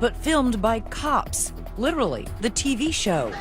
but filmed by cops. Literally, the TV show.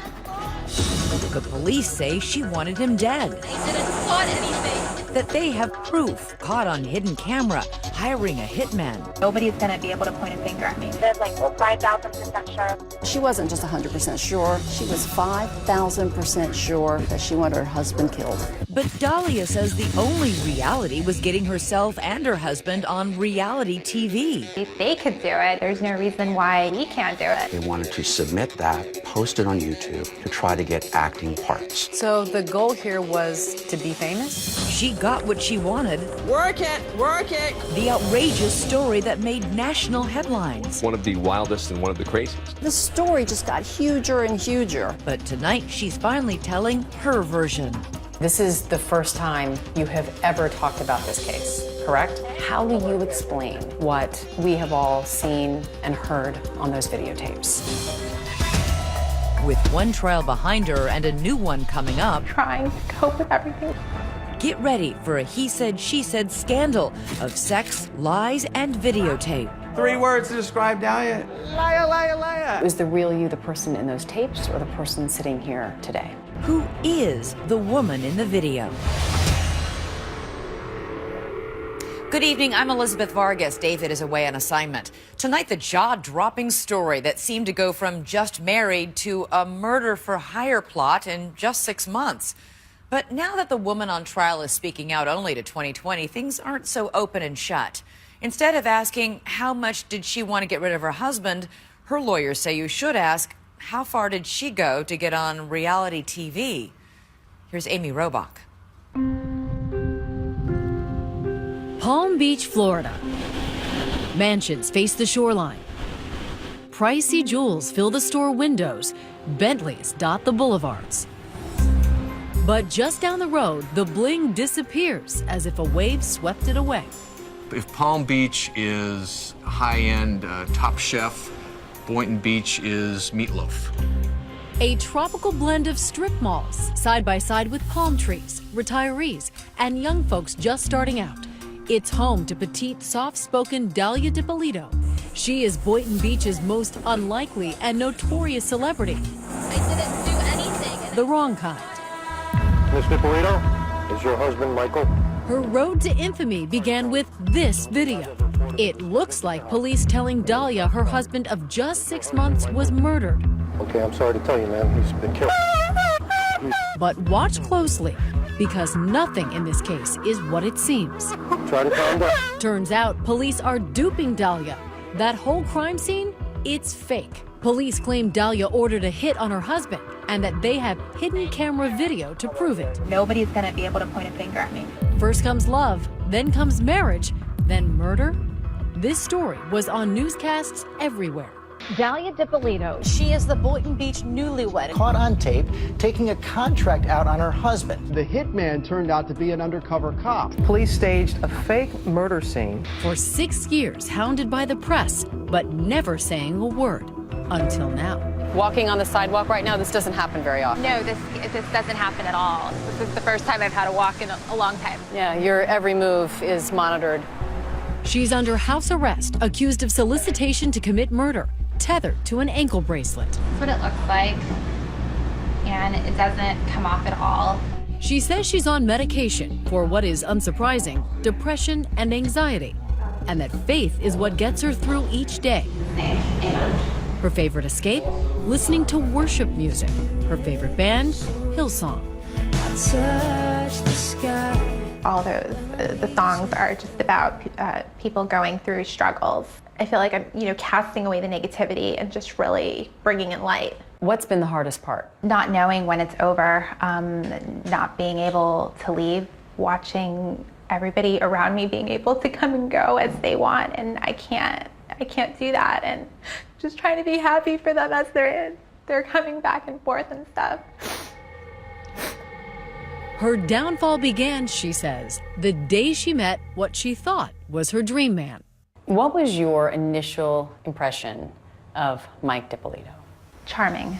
The police say she wanted him dead. They didn't plot anything. That they have proof caught on hidden camera, hiring a hitman. Nobody's going to be able to point a finger at me. That's like 5,000% sure. She wasn't just 100% sure. She was 5,000% sure that she wanted her husband killed. But Dahlia says the only reality was getting herself and her husband on reality TV. If they could do it, there's no reason why we can't do it. They wanted to submit that, post it on YouTube to try to get acting parts. So the goal here was to be famous? She got what she wanted. Work it, work it. The outrageous story that made national headlines. One of the wildest and one of the craziest. The story just got huger and huger. But tonight, she's finally telling her version. This is the first time you have ever talked about this case, correct? How will you explain what we have all seen and heard on those videotapes? With one trial behind her and a new one coming up, Trying to cope with everything. get ready for a he said, she said scandal of sex, lies, and videotape. 3 words to describe Dahlia. Liar, liar, liar. Was the real you the person in those tapes or the person sitting here today? Who is the woman in the video? Good evening, I'm Elizabeth Vargas. David is away on assignment. Tonight, the jaw-dropping story that seemed to go from just married to a murder-for-hire plot in just 6 months. But now that the woman on trial is speaking out only to 2020, things aren't so open and shut. Instead of asking how much did she want to get rid of her husband, her lawyers say you should ask how far did she go to get on reality TV? Here's Amy Robach. Palm Beach, Florida. Mansions face the shoreline. Pricey jewels fill the store windows. Bentleys dot the boulevards. But just down the road, the bling disappears as if a wave swept it away. If Palm Beach is high-end, top chef, Boynton Beach is meatloaf. A tropical blend of strip malls, side by side with palm trees, retirees, and young folks just starting out. It's home to petite, soft-spoken Dahlia Dippolito. She is Boynton Beach's most unlikely and notorious celebrity. I didn't do anything. The wrong kind. Miss Dippolito, is your husband Michael? Her road to infamy began with this video. It looks like police telling Dahlia her husband of just 6 months was murdered. Okay, I'm sorry to tell you, ma'am, he's been killed. But watch closely, because nothing in this case is what it seems. Try to calm down. Turns out police are duping Dahlia. That whole crime scene, it's fake. Police claim Dahlia ordered a hit on her husband and that they have hidden camera video to prove it. Nobody's going to be able to point a finger at me. First comes love, then comes marriage, then murder. This story was on newscasts everywhere. Dahlia Dippolito, she is the Boynton Beach newlywed. Caught on tape taking a contract out on her husband. The hitman turned out to be an undercover cop. Police staged a fake murder scene. For 6 years, hounded by the press, but never saying a word. Until now. Walking on the sidewalk right now, this doesn't happen very often. No, this doesn't happen at all. This is the first time I've had to walk in a long time. Yeah, your every move is monitored. She's under house arrest, accused of solicitation to commit murder, tethered to an ankle bracelet. That's what it looks like, and it doesn't come off at all. She says she's on medication for what is unsurprising, depression and anxiety, and that faith is what gets her through each day. Her favorite escape? Listening to worship music. Her favorite band? Hillsong. All the songs are just about people going through struggles. I feel like I'm, casting away the negativity and just really bringing in light. What's been the hardest part? Not knowing when it's over, not being able to leave, watching everybody around me being able to come and go as they want, and I can't do that, and just trying to be happy for them as they're coming back and forth and stuff. Her downfall began, she says, the day she met what she thought was her dream man. What was your initial impression of Mike Dippolito? Charming.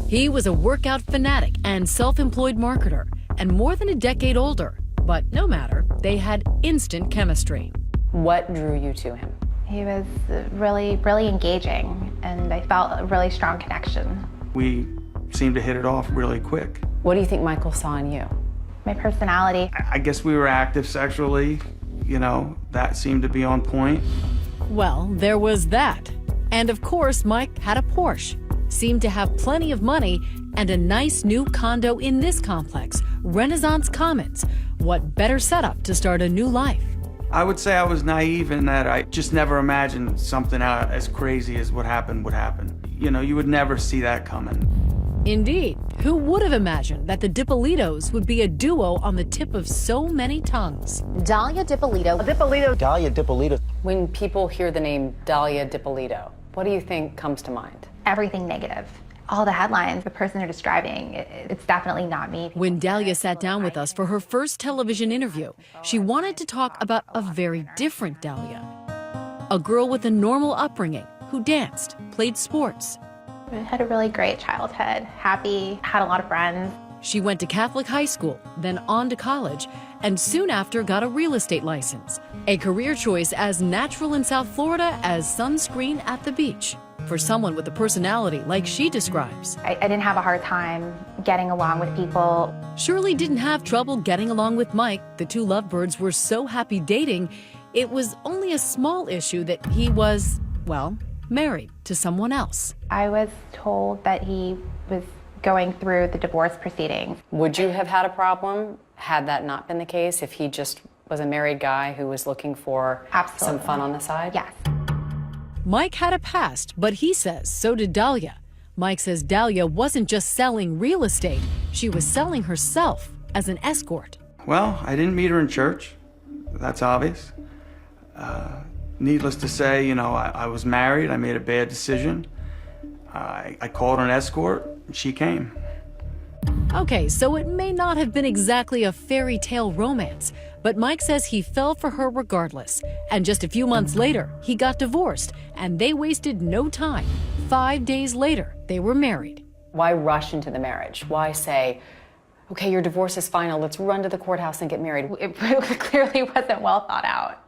He was a workout fanatic and self-employed marketer, and more than a decade older. But no matter, they had instant chemistry. What drew you to him? He was really, really engaging, and I felt a really strong connection. We seemed to hit it off really quick. What do you think Michael saw in you? My personality. I guess we were active sexually, you know, that seemed to be on point. Well, there was that. And of course, Mike had a Porsche, seemed to have plenty of money, and a nice new condo in this complex, Renaissance Commons. What better setup to start a new life? I would say I was naive in that I just never imagined something as crazy as what happened would happen. You know, you would never see that coming. Indeed. Who would have imagined that the Dippolitos would be a duo on the tip of so many tongues? Dahlia Dippolito. Dahlia Dippolito. When people hear the name Dahlia Dippolito, what do you think comes to mind? Everything negative. All the headlines, the person they're describing, it's definitely not me. When Dahlia sat down with us for her first television interview, she wanted to talk about a very different Dahlia. A girl with a normal upbringing who danced, played sports. I had a really great childhood, happy, had a lot of friends. She went to Catholic high school, then on to college, and soon after got a real estate license. A career choice as natural in South Florida as sunscreen at the beach. For someone with a personality like she describes. I didn't have a hard time getting along with people. Shirley didn't have trouble getting along with Mike. The two lovebirds were so happy dating, it was only a small issue that he was, well, married to someone else. I was told that he was going through the divorce proceedings. Would you have had a problem had that not been the case, if he just was a married guy who was looking for some fun on the side? Yes. Mike had a past, but he says so did Dahlia. Mike says Dahlia wasn't just selling real estate, she was selling herself as an escort. Well, I didn't meet her in church. That's obvious. Needless to say, you know, I was married. I made a bad decision. I called an escort, and she came. Okay, so it may not have been exactly a fairy tale romance, but Mike says he fell for her regardless. And just a few months later, he got divorced, and they wasted no time. 5 days later, they were married. Why rush into the marriage? Why say, okay, your divorce is final, let's run to the courthouse and get married? It clearly wasn't well thought out.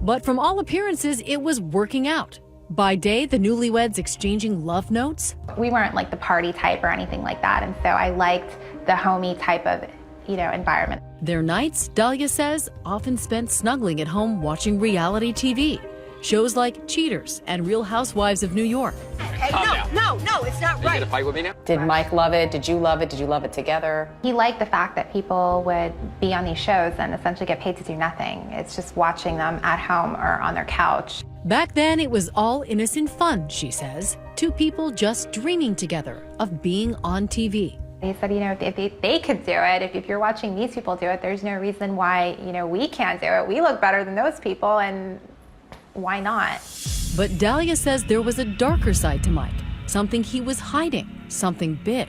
But from all appearances, it was working out. By day, the newlyweds exchanging love notes. We weren't like the party type or anything like that, and so I liked the homey type of, you know, environment. Their nights, Dahlia says, often spent snuggling at home watching reality TV. Shows like Cheaters and Real Housewives of New York. Hey, no, it's not right. You gonna fight with me now? Did Mike love it? Did you love it? Did you love it together? He liked the fact that people would be on these shows and essentially get paid to do nothing. It's just watching them at home or on their couch. Back then, it was all innocent fun, she says. Two people just dreaming together of being on TV. He said, you know, if they could do it, if you're watching these people do it, there's no reason why, you know, we can't do it. We look better than those people, and why not? But Dahlia says there was a darker side to Mike, something he was hiding, something big.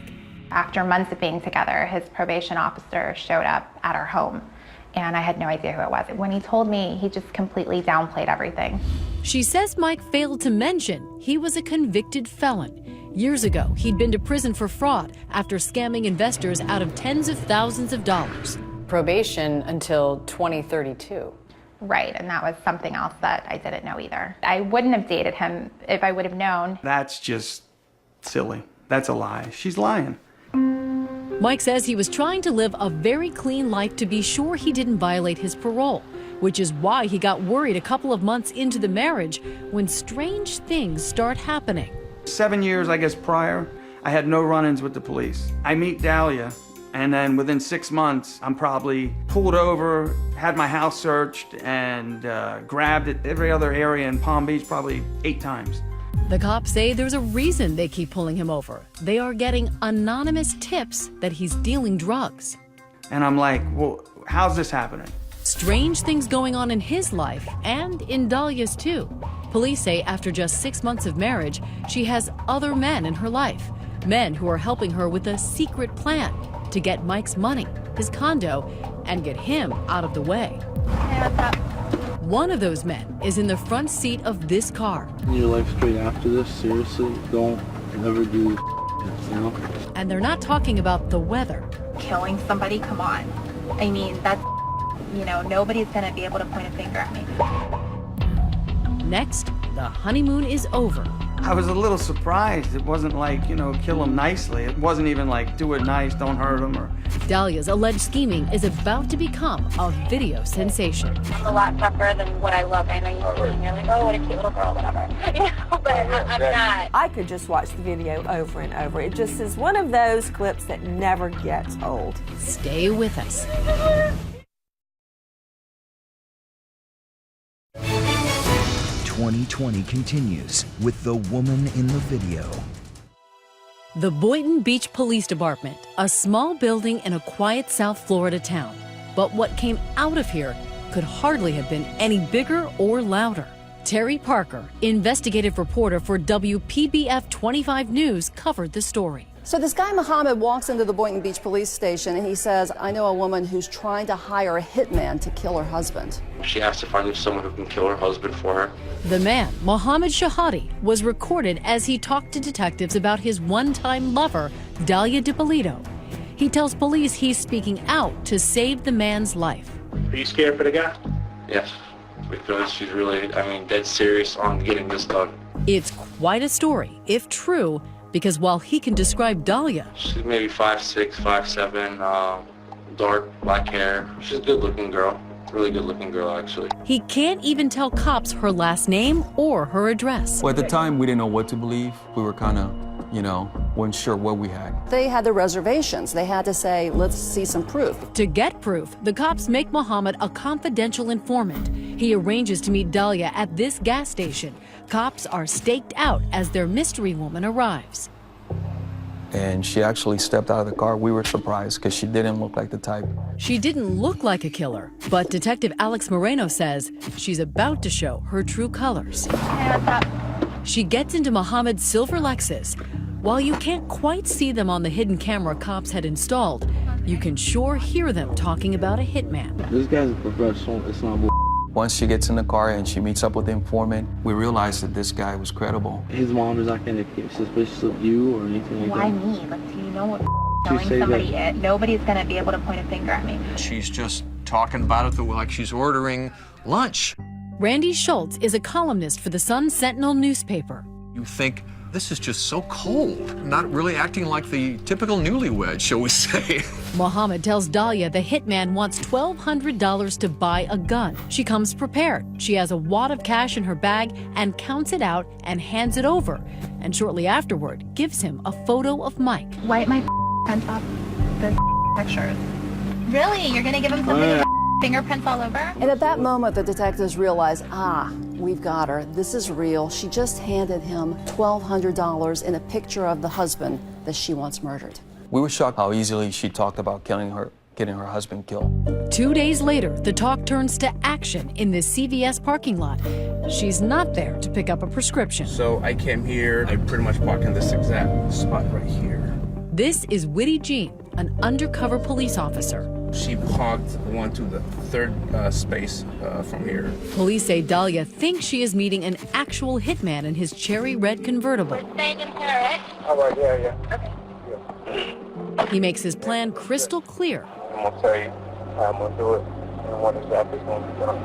After months of being together, his probation officer showed up at our home, and I had no idea who it was. When he told me, he just completely downplayed everything. She says Mike failed to mention he was a convicted felon. Years ago, he'd been to prison for fraud after scamming investors out of tens of thousands of dollars. Probation until 2032. Right, and that was something else that I didn't know either. I wouldn't have dated him if I would have known. That's just silly. That's a lie. She's lying. Mike says he was trying to live a very clean life to be sure he didn't violate his parole, which is why he got worried a couple of months into the marriage when strange things start happening. 7 years, I guess, prior, I had no run-ins with the police. I meet Dahlia, and then within 6 months, I'm probably pulled over, had my house searched, and grabbed at every other area in Palm Beach probably 8 times. The cops say there's a reason they keep pulling him over. They are getting anonymous tips that he's dealing drugs. And I'm like, well, how's this happening? Strange things going on in his life and in Dahlia's too. Police say after just 6 months of marriage, she has other men in her life. Men who are helping her with a secret plan to get Mike's money, his condo, and get him out of the way. One of those men is in the front seat of this car. Your life straight after this, seriously, don't ever do this, you know? And they're not talking about the weather. Killing somebody, come on. I mean, that's, you know, nobody's gonna be able to point a finger at me. Next, the honeymoon is over. I was a little surprised. It wasn't like, kill him nicely. It wasn't even like, do it nice, don't hurt him, or... Dahlia's alleged scheming is about to become a video sensation. I'm a lot tougher than what I look. I know you're like, oh, what a cute little girl, whatever. But I'm not. I could just watch the video over and over. It just is one of those clips that never gets old. Stay with us. 2020 continues with the woman in the video. The Boynton Beach Police Department, a small building in a quiet South Florida town. But what came out of here could hardly have been any bigger or louder. Terry Parker, investigative reporter for WPBF 25 News, covered the story. So this guy Muhammad walks into the Boynton Beach police station and he says, I know a woman who's trying to hire a hitman to kill her husband. She asked if I knew someone who can kill her husband for her. The man, Mohammed Shahadi, was recorded as he talked to detectives about his one-time lover, Dahlia DiPolito. He tells police he's speaking out to save the man's life. Are you scared for the guy? Yes, because she's really, dead serious on getting this done. It's quite a story, if true, because while he can describe Dahlia, She's maybe 5'6", 5'7", dark black hair. She's a good-looking girl. Really good-looking girl, actually. he can't even tell cops her last name or her address. Well, at the time, we didn't know what to believe. We were kind of, weren't sure what we had. They had their reservations. They had to say, let's see some proof. To get proof, the cops make Mohammed a confidential informant. He arranges to meet Dahlia at this gas station. Cops are staked out as their mystery woman arrives. And she actually stepped out of the car. We were surprised because she didn't look like the type. She didn't look like a killer, but Detective Alex Moreno says she's about to show her true colors. Hey, what's up? She gets into Mohammed's silver Lexus. While you can't quite see them on the hidden camera cops had installed, you can sure hear them talking about a hitman. This guy's a professional. It's not bull. Once she gets in the car and she meets up with the informant, we realized that this guy was credible. His mom is not going to get suspicious of you or anything like Why that. me? Like, do you know what You telling say somebody that- nobody's going to be able to point a finger at me. She's just talking about it like she's ordering lunch. Randy Schultz is a columnist for the Sun Sentinel newspaper. You think, this is just so cold, not really acting like the typical newlywed, shall we say. Mohammed tells Dahlia the hitman wants $1,200 to buy a gun. She comes prepared. She has a wad of cash in her bag and counts it out and hands it over. And shortly afterward, gives him a photo of Mike. Wipe my prints off the pictures. Really? You're going to give him something with fingerprints all over? And at that moment, the detectives realized, we've got her. This is real. She just handed him $1,200 in a picture of the husband that she wants murdered. We were shocked how easily she talked about getting her husband killed. 2 days later, the talk turns to action in the CVS parking lot. She's not there to pick up a prescription. So I came here, I pretty much parked in this exact spot right here. This is Whitty Jean, an undercover police officer. She parked one to the third space from here. Police say Dahlia thinks she is meeting an actual hitman in his cherry red convertible. Staying in here, right? All right, yeah. Okay. He makes his plan crystal clear. I'm going to tell you how I'm going to do it and what exactly is going to be done.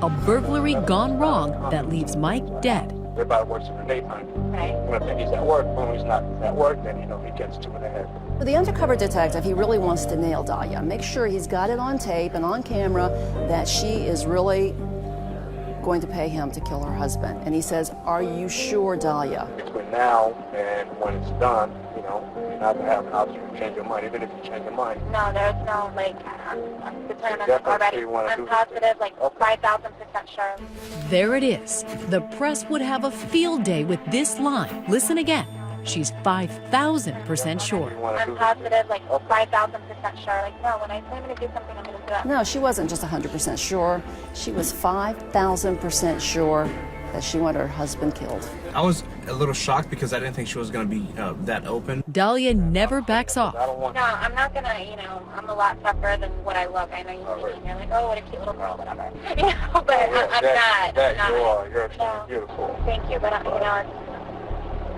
A burglary gone wrong that leaves Mike dead. Everybody works in the daytime. Right. When I think he's at work, when he's not at work, then, he gets to it ahead. The undercover detective, he really wants to nail Dahlia, make sure he's got it on tape and on camera that she is really going to pay him to kill her husband. And he says, are you sure, Dahlia? Between now and when it's done, you're not going to have an option to change your mind, even if you change your mind. No, there's no, I'm determined Definitely already. you wanna I'm do this positive, thing. 5,000% sure. There it is. The press would have a field day with this line. Listen again. She's 5,000% sure. I'm positive, 5,000% sure. No, when I say I'm going to do something, I'm going to do it. No, she wasn't just 100% sure. She was 5,000% sure that she wanted her husband killed. I was a little shocked because I didn't think she was going to be that open. Dahlia never backs off. No, I'm not going to, I'm a lot tougher than what I look. I know you're like, oh, what a cute little girl, whatever. But I'm not. You are. You're beautiful. Thank you, but,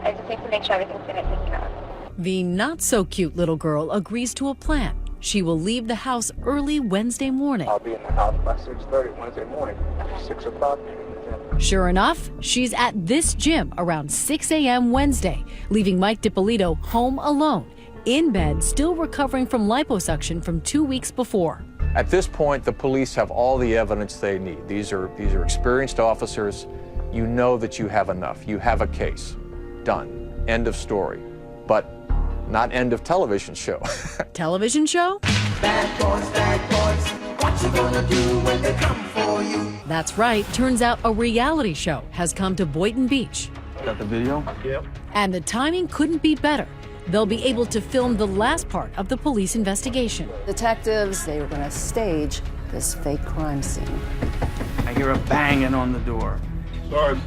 I just need to make sure everything's going to take care of. The not-so-cute little girl agrees to a plan. She will leave the house early Wednesday morning. I'll be in the house by 6:30 Wednesday morning. 6 o'clock, Sure enough, she's at this gym around 6 a.m. Wednesday, leaving Mike DiPolito home alone, in bed, still recovering from liposuction from 2 weeks before. At this point, the police have all the evidence they need. These are experienced officers. You know that you have enough. You have a case. Done. End of story. But not end of television show. Television show? Bad boys, what you gonna do when they come for you? That's right. Turns out a reality show has come to Boynton Beach. Got the video? Yep. And the timing couldn't be better. They'll be able to film the last part of the police investigation. Detectives, they were going to stage this fake crime scene. I hear a banging on the door. Sorry,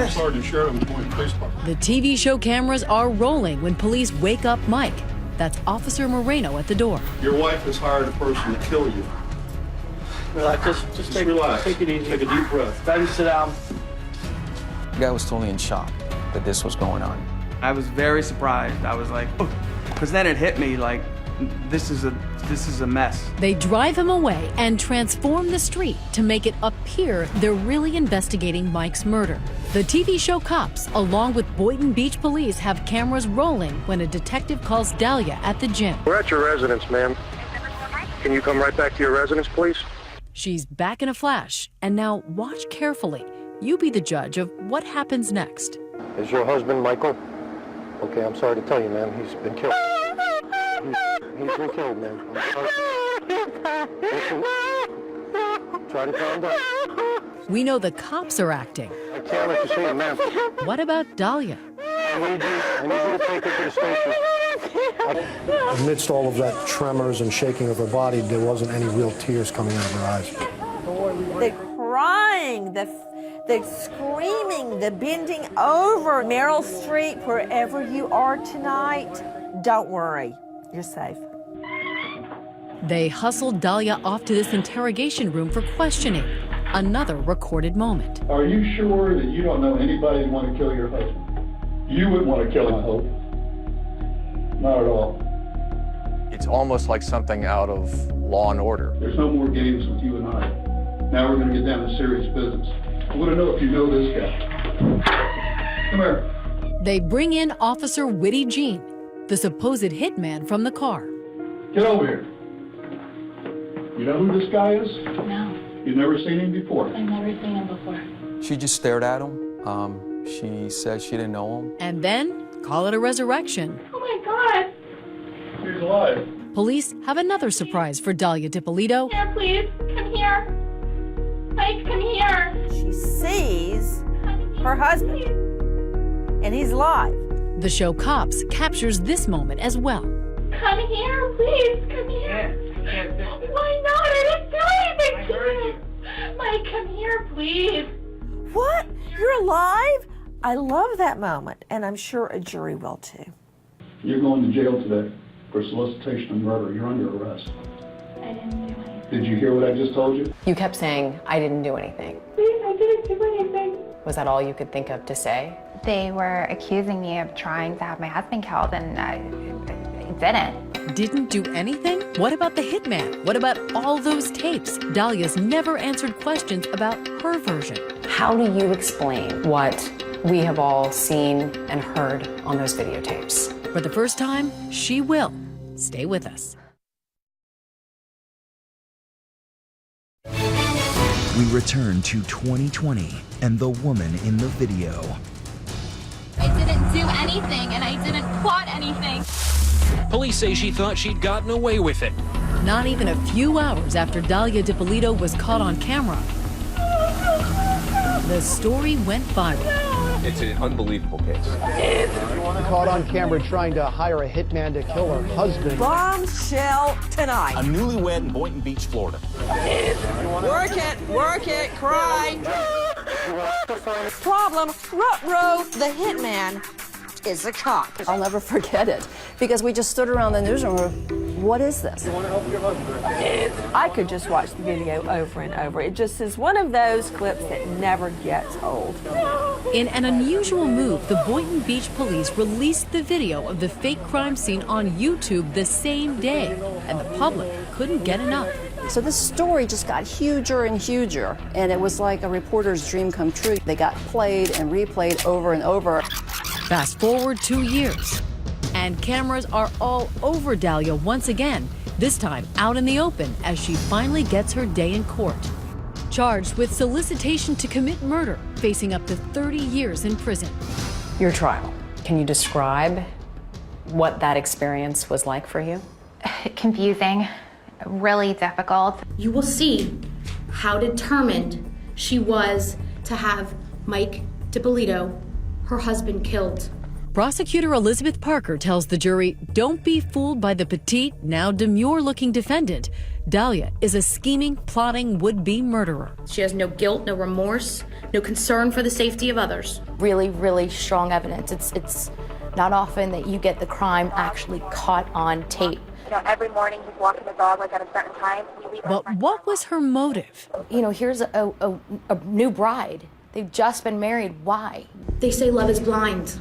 Sergeant Sheridan, Boynton Police Department. The TV show cameras are rolling when police wake up Mike. That's Officer Moreno at the door. Your wife has hired a person to kill you. Relax, just relax. Take it easy. Take a deep breath. Daddy, sit down. The guy was totally in shock that this was going on. I was very surprised. I was like, because then it hit me like, this is a mess. They drive him away and transform the street to make it appear they're really investigating Mike's murder. The TV show Cops, along with Boynton Beach Police, have cameras rolling when a detective calls Dahlia at the gym. We're at your residence, ma'am. Can you come right back to your residence, please? She's back in a flash, and now watch carefully. You be the judge of what happens next. Is your husband Michael? Okay, I'm sorry to tell you, ma'am. He's been killed. He's been killed, ma'am. I'm sorry. Listen. Try to calm down. We know the cops are acting. I can't let you see it, ma'am. What about Dahlia? I need you to take her to the station. Amidst all of that tremors and shaking of her body, there wasn't any real tears coming out of her eyes. The crying, the screaming, the bending over. Meryl Streep, wherever you are tonight, don't worry, you're safe. They hustled Dahlia off to this interrogation room for questioning. Another recorded moment. Are you sure that you don't know anybody who want to kill your husband? You wouldn't want to kill him, I hope. Not at all. It's almost like something out of Law and Order. There's no more games with you and I. Now we're going to get down to serious business. I want to know if you know this guy. Come here. They bring in Officer Witty Jean, the supposed hitman from the car. Get over here. You know who this guy is? No, You've never seen him before? I've never seen him before. She just stared at him. She said she didn't know him. And then, call it a resurrection. Oh my God! He's alive. Police have another surprise for Dahlia DiPolito. Here, please, come here. Mike, come here. She sees her husband, and he's alive. The show Cops captures this moment as well. Come here, please, come here. Why not? I didn't do anything to you. Mike, come here, please. What? You're alive? I love that moment, and I'm sure a jury will too. You're going to jail today for solicitation of murder. You're under arrest. I didn't do anything. Did you hear what I just told you? You kept saying, I didn't do anything. Please, I didn't do anything. Was that all you could think of to say? They were accusing me of trying to have my husband killed, and I didn't. Didn't do anything? What about the hitman? What about all those tapes? Dahlia's never answered questions about her version. How do you explain what we have all seen and heard on those videotapes? For the first time, she will. Stay with us. We return to 2020 and the woman in the video. I didn't do anything, and I didn't plot anything. Police say she thought she'd gotten away with it. Not even a few hours after Dahlia DiPolito was caught on camera, the story went viral. It's an unbelievable case. Caught on camera trying to hire a hitman to kill her husband. Bombshell tonight. A newlywed in Boynton Beach, Florida. Work it, cry. Problem, ruh-roh, the hitman is a cop. I'll never forget it because we just stood around the newsroom. What is this? You want to help your husband? I could just watch the video over and over. It just is one of those clips that never gets old. In an unusual move, the Boynton Beach police released the video of the fake crime scene on YouTube the same day, and the public couldn't get enough. So this story just got huger and huger, and it was like a reporter's dream come true. They got played and replayed over and over. Fast forward 2 years, and cameras are all over Dalia once again, this time out in the open as she finally gets her day in court. Charged with solicitation to commit murder, facing up to 30 years in prison. Your trial. Can you describe what that experience was like for you? Confusing, really difficult. You will see how determined she was to have Mike DiPolito, her husband, killed. Prosecutor Elizabeth Parker tells the jury, don't be fooled by the petite, now demure-looking defendant. Dalia is a scheming, plotting, would-be murderer. She has no guilt, no remorse, no concern for the safety of others. Really, really strong evidence. It's not often that you get the crime actually caught on tape. You know, every morning he's walking the dog like at a certain time. But what was her motive? You know, here's a new bride. They've just been married. Why? They say love is blind.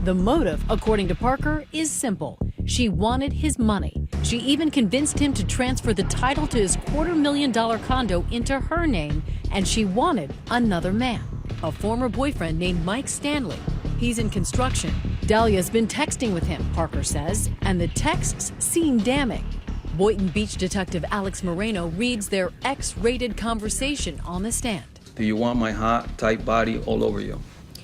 The motive, according to Parker, is simple. She wanted his money. She even convinced him to transfer the title to his $250,000 condo into her name, and she wanted another man, a former boyfriend named Mike Stanley. He's in construction. Dalia's been texting with him, Parker says, and the texts seem damning. Boynton Beach detective Alex Moreno reads their X-rated conversation on the stand. Do you want my hot, tight body all over you?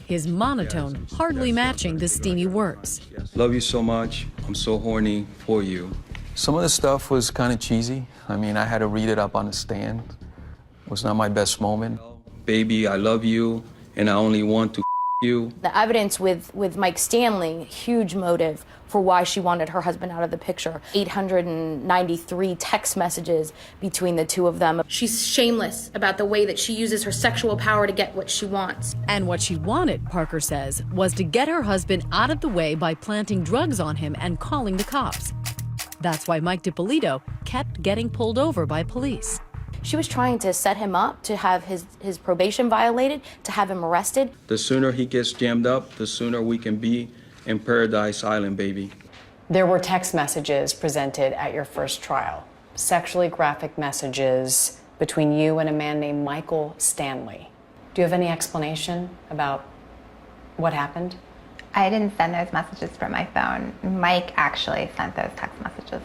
His monotone hardly matching the steamy words. Love you so much. I'm so horny for you. Some of the stuff was kind of cheesy. I mean, I had to read it up on the stand. It was not my best moment. Baby, I love you, and I only want to you. The evidence with Mike Stanley, huge motive for why she wanted her husband out of the picture. 893 text messages between the two of them. She's shameless about the way that she uses her sexual power to get what she wants. And what she wanted, Parker says, was to get her husband out of the way by planting drugs on him and calling the cops. That's why Mike DiPolito kept getting pulled over by police. She was trying to set him up to have his probation violated, to have him arrested. The sooner he gets jammed up, the sooner we can be in Paradise Island, baby. There were text messages presented at your first trial, sexually graphic messages between you and a man named Michael Stanley. Do you have any explanation about what happened? I didn't send those messages from my phone. Mike actually sent those text messages.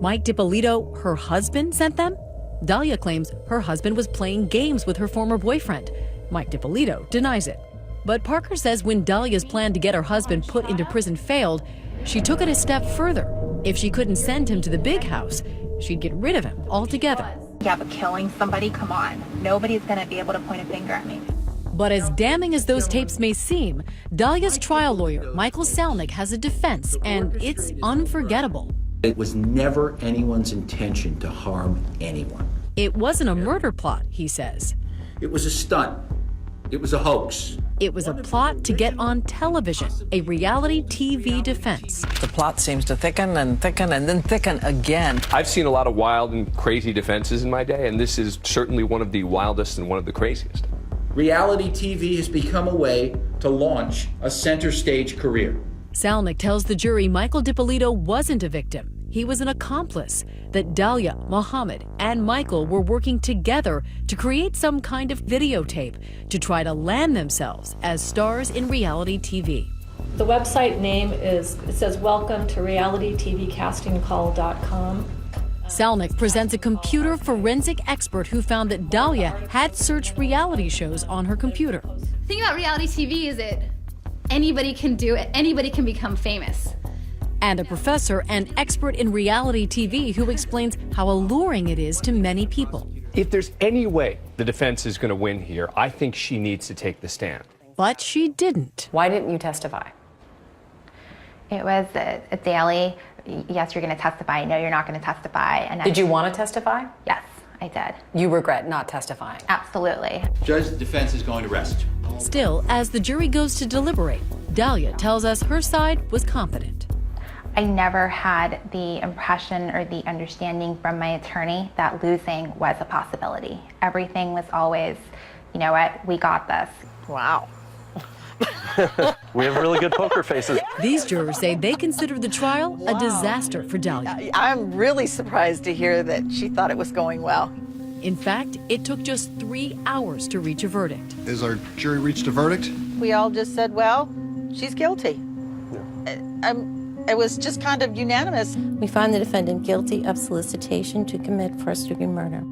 Mike DiPolito, her husband, sent them? Dalia claims her husband was playing games with her former boyfriend. Mike DiPolito denies it. But Parker says when Dalia's plan to get her husband put into prison failed, she took it a step further. If she couldn't send him to the big house, she'd get rid of him altogether. Yeah, but killing somebody, come on. Nobody's gonna be able to point a finger at me. But as damning as those tapes may seem, Dalia's trial lawyer, Michael Salnick, has a defense, and it's unforgettable. It was never anyone's intention to harm anyone. It wasn't a murder plot, he says. It was a stunt. It was a hoax. It was a plot to get on television, a reality TV defense. The plot seems to thicken and thicken and then thicken again. I've seen a lot of wild and crazy defenses in my day, and this is certainly one of the wildest and one of the craziest. Reality TV has become a way to launch a center stage career. Salnick tells the jury Michael DiPolito wasn't a victim. He was an accomplice, that Dalia, Mohammed, and Michael were working together to create some kind of videotape to try to land themselves as stars in reality TV. The website name says welcome to realitytvcastingcall.com. Salnick presents a computer forensic expert who found that Dalia had searched reality shows on her computer. The thing about reality TV is that anybody can do it, anybody can become famous. And a professor and expert in reality TV who explains how alluring it is to many people. If there's any way the defense is going to win here, I think she needs to take the stand. But she didn't. Why didn't you testify? It was a daily, yes, you're going to testify, no, you're not going to testify. And Did you want to testify? Yes, I did. You regret not testifying? Absolutely. Judge, the defense is going to rest. Still, as the jury goes to deliberate, Dalia tells us her side was confident. I never had the impression or the understanding from my attorney that losing was a possibility. Everything was always, you know what, we got this. Wow. We have really good poker faces. These jurors say they consider the trial a disaster for Dahlia. I'm really surprised to hear that she thought it was going well. In fact, it took just 3 hours to reach a verdict. Has our jury reached a verdict? We all just said, well, she's guilty. It was just kind of unanimous. We find the defendant guilty of solicitation to commit first-degree murder.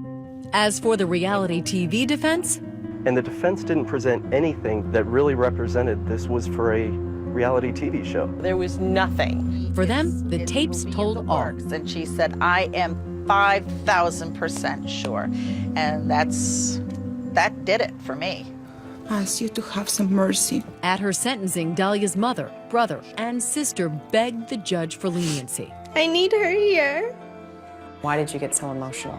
As for the reality TV defense, And the defense didn't present anything that really represented this was for a reality TV show. There was nothing. For them, the tapes told all. And she said, I am 5,000% sure. And that did it for me. I ask you to have some mercy. At her sentencing, Dahlia's mother, brother, and sister begged the judge for leniency. I need her here. Why did you get so emotional?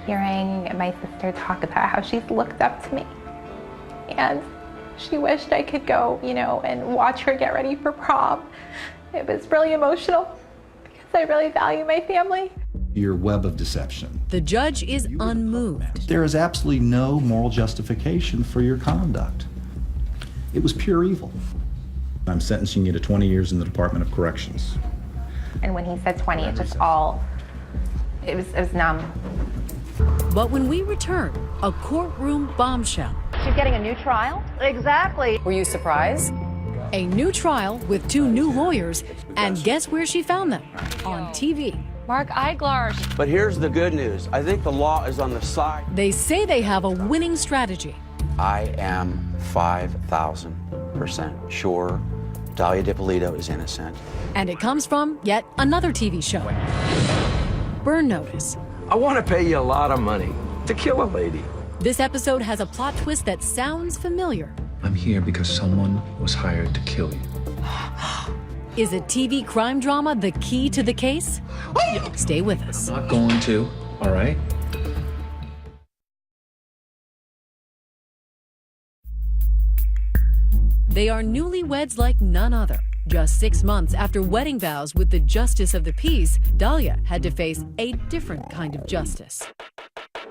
Hearing my sister talk about how she's looked up to me. And she wished I could go, and watch her get ready for prom. It was really emotional because I really value my family. Your web of deception. The judge is unmoved. There is absolutely no moral justification for your conduct. It was pure evil. I'm sentencing you to 20 years in the Department of Corrections. And when he said 20, it was numb. But when we return, a courtroom bombshell. She's getting a new trial? Exactly. Were you surprised? A new trial with 2 new lawyers, and guess where she found them? On TV. Mark Eiglarz. But here's the good news. I think the law is on the side. They say they have a winning strategy. I am 5,000% sure Dahlia Dippolito is innocent. And it comes from yet another TV show. Burn Notice. I want to pay you a lot of money to kill a lady. This episode has a plot twist that sounds familiar. I'm here because someone was hired to kill you. Is a TV crime drama the key to the case? Stay with us. I'm not going to, all right? They are newlyweds like none other. Just 6 months after wedding vows with the justice of the peace, Dahlia had to face a different kind of justice.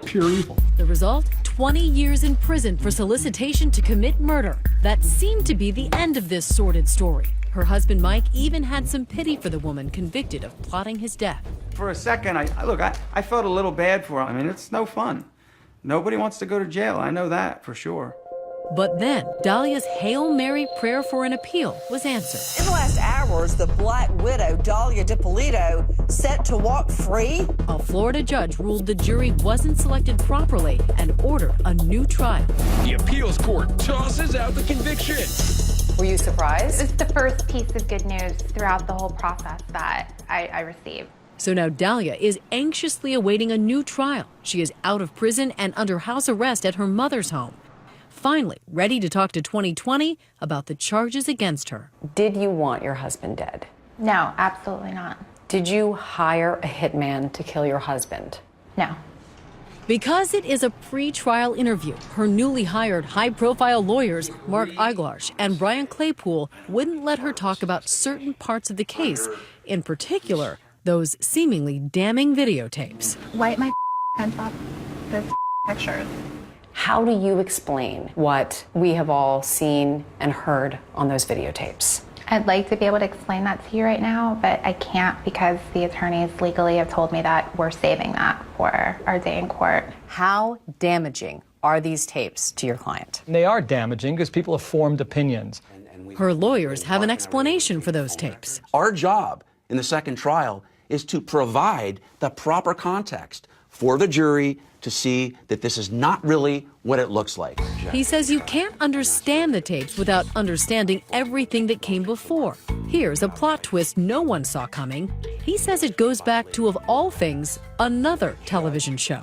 Pure evil. The result? 20 years in prison for solicitation to commit murder. That seemed to be the end of this sordid story. Her husband Mike even had some pity for the woman convicted of plotting his death. For a second, I felt a little bad for her. I mean, it's no fun. Nobody wants to go to jail. I know that for sure. But then, Dahlia's Hail Mary prayer for an appeal was answered. In the last hours, the Black Widow, Dahlia Dippolito, set to walk free. A Florida judge ruled the jury wasn't selected properly and ordered a new trial. The appeals court tosses out the conviction. Were you surprised? It's the first piece of good news throughout the whole process that I received. So now Dahlia is anxiously awaiting a new trial. She is out of prison and under house arrest at her mother's home. Finally, ready to talk to 2020 about the charges against her. Did you want your husband dead? No, absolutely not. Did you hire a hitman to kill your husband? No. Because it is a pre-trial interview, her newly hired high-profile lawyers, Mark Eiglarz and Brian Claypool, wouldn't let her talk about certain parts of the case, in particular, those seemingly damning videotapes. Wipe my hands off the pictures. How do you explain what we have all seen and heard on those videotapes? I'd like to be able to explain that to you right now, but I can't because the attorneys legally have told me that we're saving that for our day in court. How damaging are these tapes to your client? They are damaging because people have formed opinions. Her lawyers have an explanation for those tapes. Our job in the second trial is to provide the proper context for the jury to see that this is not really what it looks like. He says you can't understand the tapes without understanding everything that came before. Here's a plot twist no one saw coming. He says it goes back to, of all things, another television show.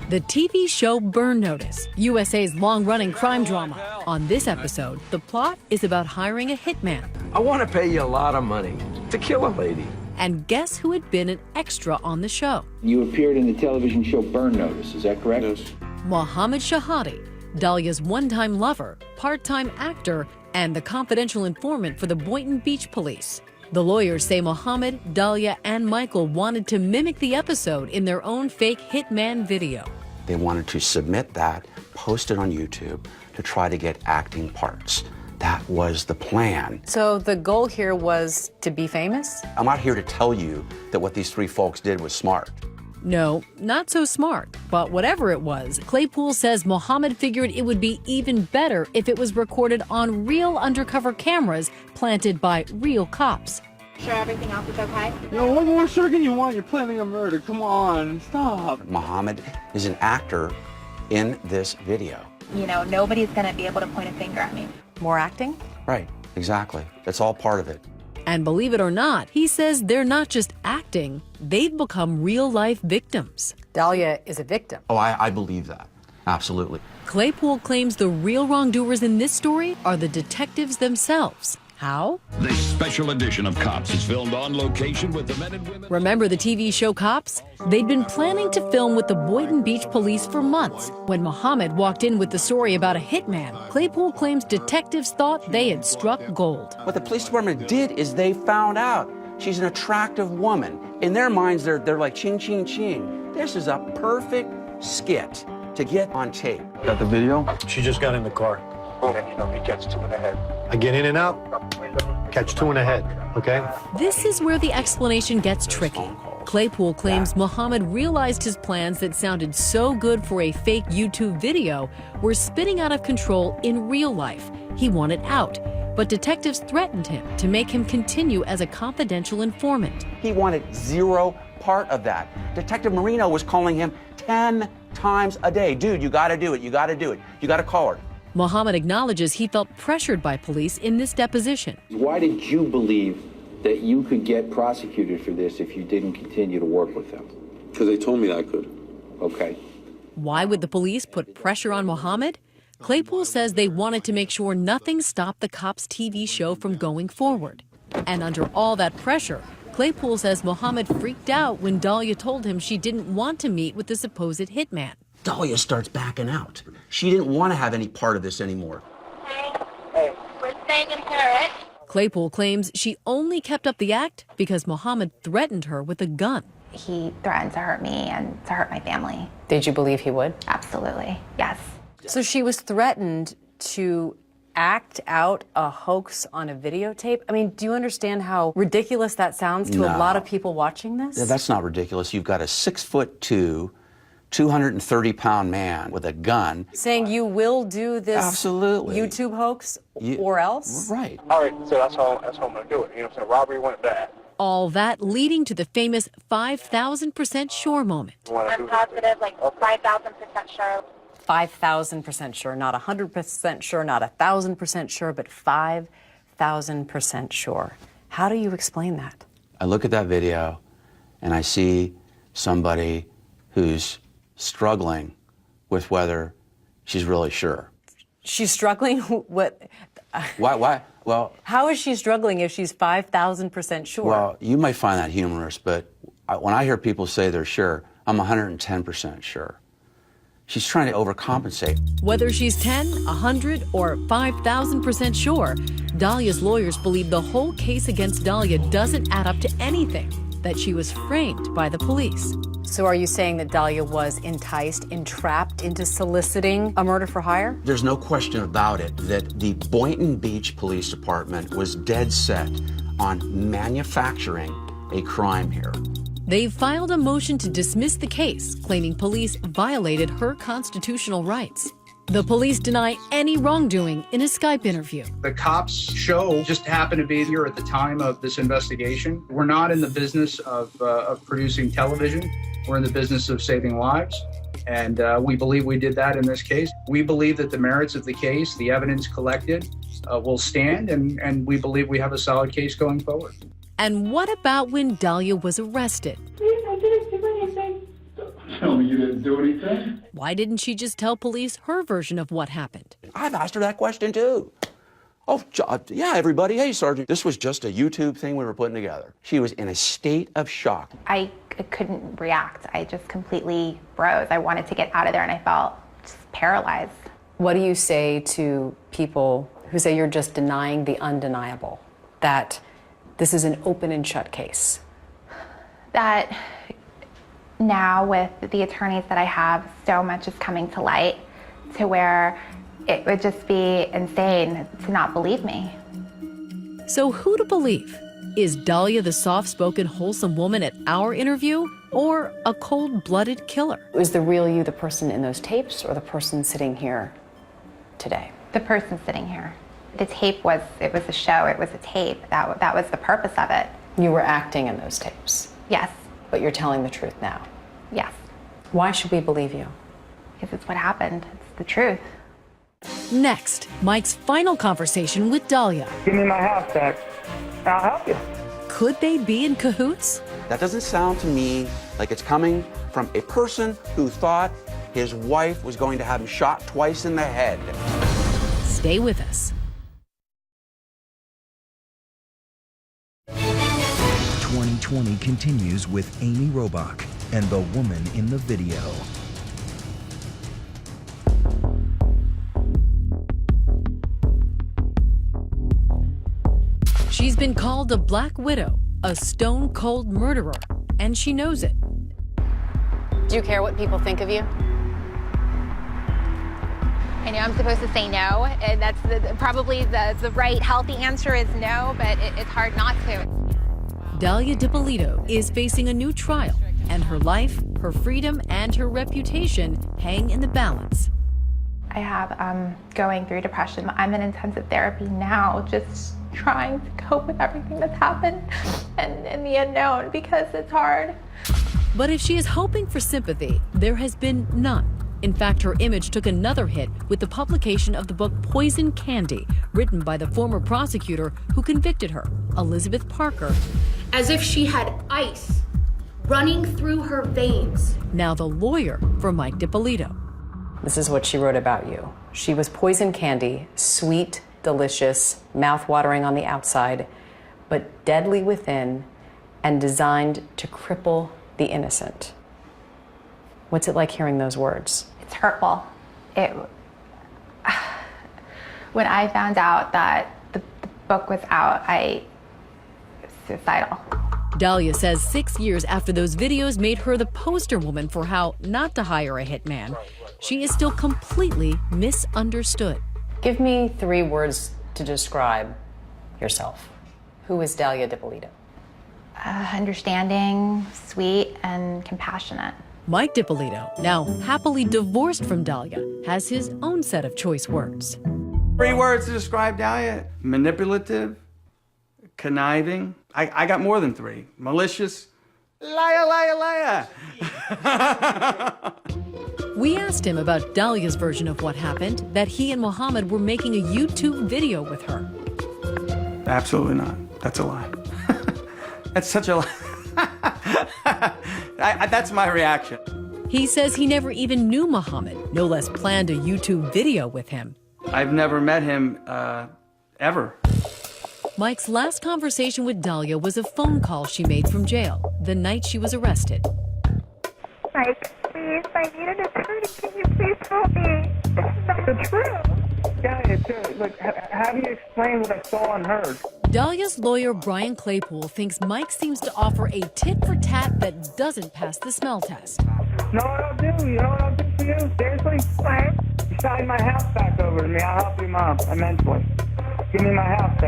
The TV show Burn Notice, USA's long-running crime drama. On this episode, the plot is about hiring a hitman. I want to pay you a lot of money to kill a lady. And guess who had been an extra on the show? You appeared in the television show Burn Notice, is that correct? Yes. Mohammed Shahadi, Dahlia's one-time lover, part-time actor, and the confidential informant for the Boynton Beach police. The lawyers say Mohammed, Dahlia, and Michael wanted to mimic the episode in their own fake hitman video. They wanted to submit that, post it on YouTube, to try to get acting parts. That was the plan. So the goal here was to be famous? I'm not here to tell you that what these three folks did was smart. No, not so smart. But whatever it was, Claypool says Mohammed figured it would be even better if it was recorded on real undercover cameras planted by real cops. Sure everything else is okay? Yo, what more sure can you want? You're planning a murder. Come on, stop. Mohammed is an actor in this video. You know, nobody's going to be able to point a finger at me. More acting? Right, exactly. That's all part of it. And believe it or not, he says they're not just acting, they've become real-life victims. Dahlia is a victim. Oh, I believe that. Absolutely. Claypool claims the real wrongdoers in this story are the detectives themselves. How? This special edition of Cops is filmed on location with the men and women. Remember the TV show Cops? They'd been planning to film with the Boynton Beach police for months. When Mohammed walked in with the story about a hitman, Claypool claims detectives thought they had struck gold. What the police department did is they found out she's an attractive woman. In their minds, they're like ching, ching, ching. This is a perfect skit to get on tape. Got the video? She just got in the car. He gets 2 in the head. I get in and out, catch 2 in the head, okay? This is where the explanation gets tricky. Claypool claims Mohammed realized his plans that sounded so good for a fake YouTube video were spinning out of control in real life. He wanted out, but detectives threatened him to make him continue as a confidential informant. He wanted zero part of that. Detective Marino was calling him 10 times a day. Dude, you gotta do it, you gotta do it, you gotta call her. Mohammed acknowledges he felt pressured by police in this deposition. Why did you believe that you could get prosecuted for this if you didn't continue to work with them? Because they told me that I could. Okay. Why would the police put pressure on Mohammed? Claypool says they wanted to make sure nothing stopped the Cops TV show from going forward. And under all that pressure, Claypool says Mohammed freaked out when Dahlia told him she didn't want to meet with the supposed hitman. Dahlia starts backing out. She didn't want to have any part of this anymore. Hey, we're staying in here, right? Claypool claims she only kept up the act because Mohammed threatened her with a gun. He threatened to hurt me and to hurt my family. Did you believe he would? Absolutely, yes. So she was threatened to act out a hoax on a videotape? I mean, do you understand how ridiculous that sounds to a lot of people watching this? Yeah, that's not ridiculous. You've got a 6'2", 230-pound man with a gun. Saying you will do this Absolutely. YouTube hoax or else? Right. All right, so that's how I'm going to do it. You know what I'm saying? Robbery went bad. All that leading to the famous 5,000% sure moment. I'm positive, like 5,000% sure. 5,000% sure, not 100% sure, not 1,000% sure, but 5,000% sure. How do you explain that? I look at that video and I see somebody who's struggling with whether she's really sure. She's struggling? What? Why? Well, how is she struggling if she's 5,000% sure? Well, you might find that humorous, but when I hear people say they're sure, I'm 110% sure. She's trying to overcompensate. Whether she's 10, 100, or 5,000% sure, Dahlia's lawyers believe the whole case against Dahlia doesn't add up to anything, that she was framed by the police. So are you saying that Dahlia was enticed, entrapped into soliciting a murder for hire? There's no question about it that the Boynton Beach Police Department was dead set on manufacturing a crime here. They've filed a motion to dismiss the case, claiming police violated her constitutional rights. The police deny any wrongdoing in a Skype interview. The cops show just happened to be here at the time of this investigation. We're not in the business of producing television. We're in the business of saving lives. And we believe we did that in this case. We believe that the merits of the case, the evidence collected, will stand. And we believe we have a solid case going forward. And what about when Dahlia was arrested? I didn't do anything. Tell me you didn't do anything? Why didn't she just tell police her version of what happened? I've asked her that question too. Oh, yeah, everybody. Hey, Sergeant. This was just a YouTube thing we were putting together. She was in a state of shock. I couldn't react. I just completely froze. I wanted to get out of there and I felt just paralyzed. What do you say to people who say you're just denying the undeniable? That this is an open and shut case? That now with the attorneys that I have, so much is coming to light to where It would just be insane to not believe me. So who to believe? Is Dahlia the soft-spoken, wholesome woman at our interview, or a cold-blooded killer? Was the real you the person in those tapes or the person sitting here today? The person sitting here. The tape was a show, it was a tape. That was the purpose of it. You were acting in those tapes? Yes. But you're telling the truth now? Yes. Why should we believe you? Because it's what happened. It's the truth. Next, Mike's final conversation with Dahlia. Give me my house back. I'll help you. Could they be in cahoots? That doesn't sound to me like it's coming from a person who thought his wife was going to have him shot twice in the head. Stay with us. 2020 continues with Amy Robach and the woman in the video. She's been called a Black Widow, a stone-cold murderer, and she knows it. Do you care what people think of you? I know I'm supposed to say no, and that's probably the right, healthy answer is no, but it's hard not to. Dahlia Dippolito is facing a new trial, and her life, her freedom, and her reputation hang in the balance. I have going through depression. I'm in intensive therapy now, just trying to cope with everything that's happened and the unknown, because it's hard. But if she is hoping for sympathy, there has been none. In fact, her image took another hit with the publication of the book Poison Candy, written by the former prosecutor who convicted her, Elizabeth Parker. As if she had ice running through her veins. Now the lawyer for Mike Dippolito. This is what she wrote about you. She was poison candy, sweet, delicious, mouth-watering on the outside, but deadly within and designed to cripple the innocent. What's it like hearing those words? It's hurtful. When I found out that the book was out, I was suicidal. Dahlia says 6 years after those videos made her the poster woman for how not to hire a hitman, she is still completely misunderstood. Give me 3 words to describe yourself. Who is Dahlia Dippolito? Understanding, sweet, and compassionate. Mike Dippolito, now happily divorced from Dahlia, has his own set of choice words. 3 words to describe Dahlia: manipulative, conniving. I got more than 3. Malicious, liar, liar, liar. We asked him about Dahlia's version of what happened, that he and Mohammed were making a YouTube video with her. Absolutely not. That's a lie. That's such a lie. That's my reaction. He says he never even knew Mohammed, no less planned a YouTube video with him. I've never met him, ever. Mike's last conversation with Dahlia was a phone call she made from jail the night she was arrested. Mike, please, I need an attorney. Can you please help me? It's not true. Yeah, look, how do you explain what I saw and heard? Dahlia's lawyer, Brian Claypool, thinks Mike seems to offer a tit-for-tat that doesn't pass the smell test. No, what I'll do? You know what I'll do for you? Seriously? What? You sign my house back over to me. I'll help you, Mom, immensely. Give me my house back.